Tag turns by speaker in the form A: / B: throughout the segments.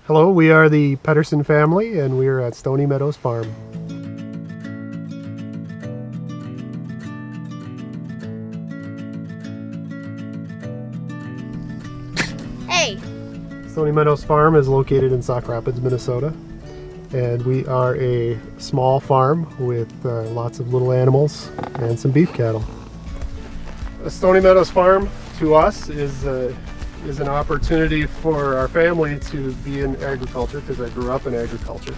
A: Hello, we are the Pedersen family and we are at Stony Meadows Farm.
B: Hey!
A: Stony Meadows Farm is located in Sauk Rapids, Minnesota. And we are a small farm with lots of little animals and some beef cattle. The Stony Meadows Farm to us is an opportunity for our family to be in agriculture because I grew up in agriculture.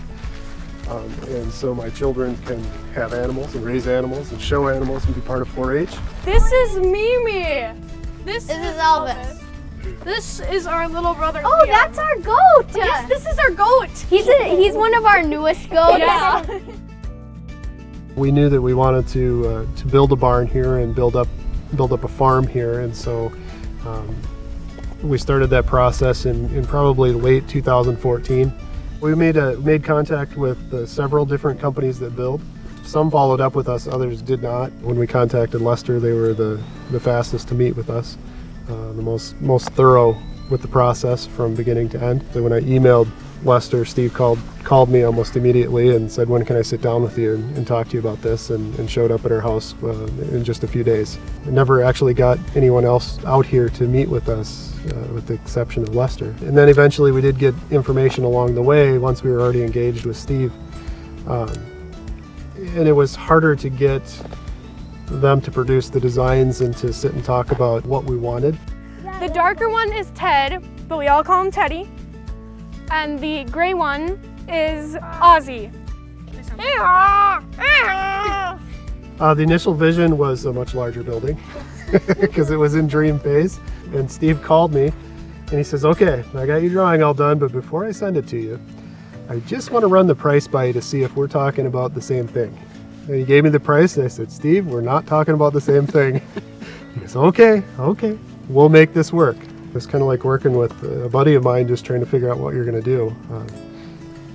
A: And so my children can have animals and raise animals and show animals and be part of 4-H.
C: This is Mimi. This
B: is Elvis.
C: This is our little brother.
B: Oh,
C: Liam.
B: that's our goat!
C: Yes, this is our goat.
B: He's one of our newest goats.
C: Yeah.
A: We knew that we wanted to build a barn here and build up a farm here, and so we started that process in probably late 2014. We made contact with several different companies that build. Some followed up with us, others did not. When we contacted Lester, they were the fastest to meet with us, the most thorough with the process from beginning to end. So when I emailed Lester, Steve called me almost immediately and said, when can I sit down with you and talk to you about this, and showed up at our house in just a few days. I never actually got anyone else out here to meet with us, with the exception of Lester. And then eventually we did get information along the way once we were already engaged with Steve. And it was harder to get them to produce the designs and to sit and talk about what we wanted.
C: The darker one is Ted, but we all call him Teddy. And the gray one is Ozzy.
A: The initial vision was a much larger building because it was in dream phase. And Steve called me and he says, okay, I got your drawing all done, but before I send it to you, I just want to run the price by you to see if we're talking about the same thing. And he gave me the price and I said, Steve, we're not talking about the same thing. He goes, okay, we'll make this work. It's kind of like working with a buddy of mine, just trying to figure out what you're going to do.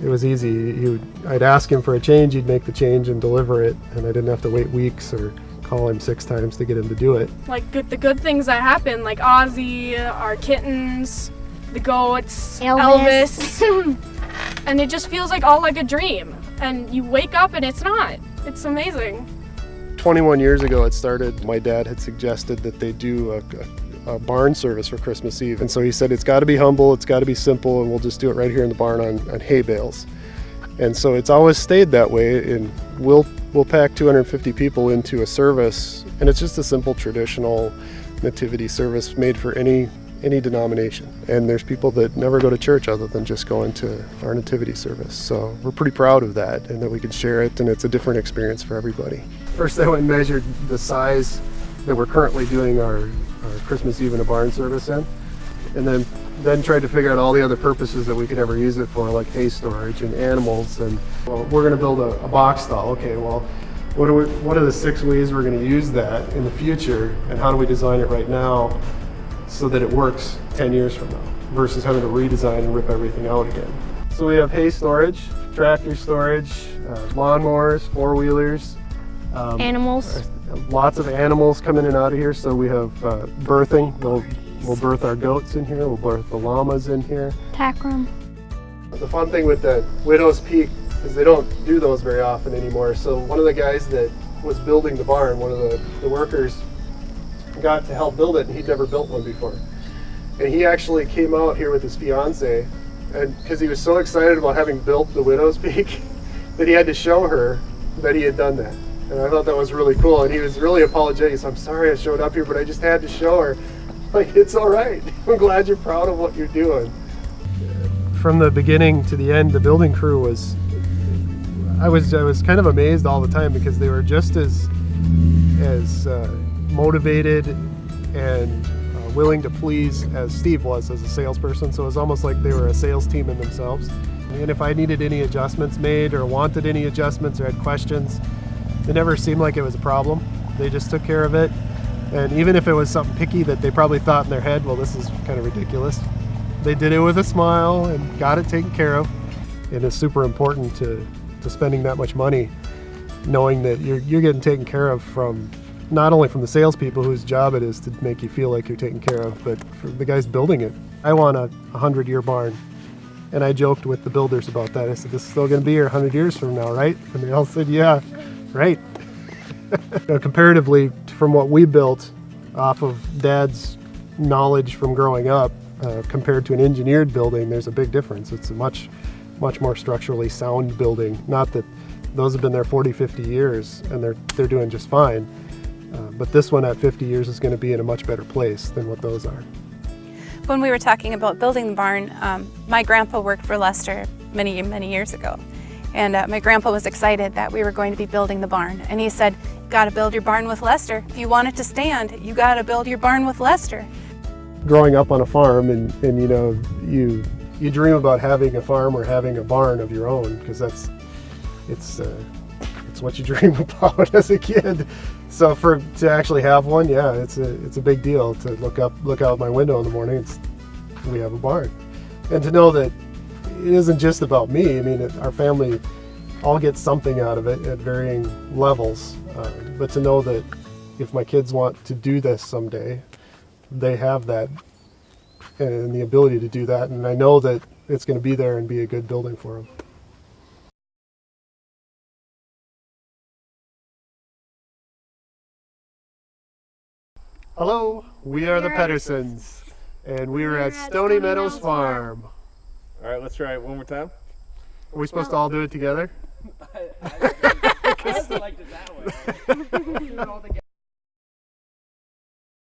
A: It was easy. I'd ask him for a change, he'd make the change and deliver it, and I didn't have to wait weeks or call him 6 times to get him to do it.
C: Like the good things that happen, like Ozzy, our kittens, the goats, Elvis. And it just feels like all like a dream. And you wake up and it's not. It's amazing.
A: 21 years ago it started. My dad had suggested that they do a barn service for Christmas Eve. And so he said, it's got to be humble, it's got to be simple, and we'll just do it right here in the barn on hay bales. And so it's always stayed that way, and we'll pack 250 people into a service, and it's just a simple traditional nativity service made for any denomination. And there's people that never go to church other than just going to our nativity service. So we're pretty proud of that and that we can share it, and it's a different experience for everybody. First I went and measured the size that we're currently doing our Christmas Eve in a barn service in, and then tried to figure out all the other purposes that we could ever use it for, like hay storage and animals. And well, we're going to build a box stall. Okay, well, what are the 6 ways we're going to use that in the future, and how do we design it right now so that it works 10 years from now versus having to redesign and rip everything out again. So we have hay storage, tractor storage, lawnmowers, 4-wheelers,
B: Animals.
A: lots of animals come in and out of here. So we have birthing. We'll birth our goats in here. We'll birth the llamas in here.
B: Tack room.
A: The fun thing with the Widow's Peak is they don't do those very often anymore. So one of the guys that was building the barn, one of the workers, got to help build it, and he'd never built one before. And he actually came out here with his fiance, and because he was so excited about having built the Widow's Peak that he had to show her that he had done that. And I thought that was really cool, and he was really apologetic. He said, I'm sorry I showed up here, but I just had to show her. Like, it's all right. I'm glad you're proud of what you're doing. From the beginning to the end, the building crew was, I was kind of amazed all the time because they were just as motivated and willing to please as Steve was as a salesperson. So it was almost like they were a sales team in themselves. And if I needed any adjustments made or wanted any adjustments or had questions, it never seemed like it was a problem. They just took care of it. And even if it was something picky that they probably thought in their head, well, this is kind of ridiculous, they did it with a smile and got it taken care of. And it's super important to spending that much money, knowing that you're getting taken care of from not only from the salespeople whose job it is to make you feel like you're taken care of, but for the guys building it. I want a 100-year barn, And I joked with the builders about that. I said, this is still going to be here 100 years from now, right? And they all said, yeah, right. Comparatively from what we built off of Dad's knowledge from growing up, compared to an engineered building, there's a big difference. It's a much more structurally sound building. Not that those have been there 40, 50 years and they're doing just fine. But this one at 50 years is going to be in a much better place than what those are.
D: When we were talking about building the barn, my grandpa worked for Lester many, many years ago. And my grandpa was excited that we were going to be building the barn. And he said, you gotta build your barn with Lester. If you want it to stand, you gotta build your barn with Lester.
A: Growing up on a farm and you know, you dream about having a farm or having a barn of your own, because it's what you dream about as a kid. So to actually have one, yeah, it's a big deal to look out my window in the morning. We have a barn, and to know that it isn't just about me. I mean, our family all gets something out of it at varying levels. But to know that if my kids want to do this someday, they have that and the ability to do that, and I know that it's going to be there and be a good building for them. Hello, we are the Pedersons, and we are at Stony Meadows Farm.
E: All right, let's try it one more time.
A: Are we supposed to all do it together?
E: I like it that way.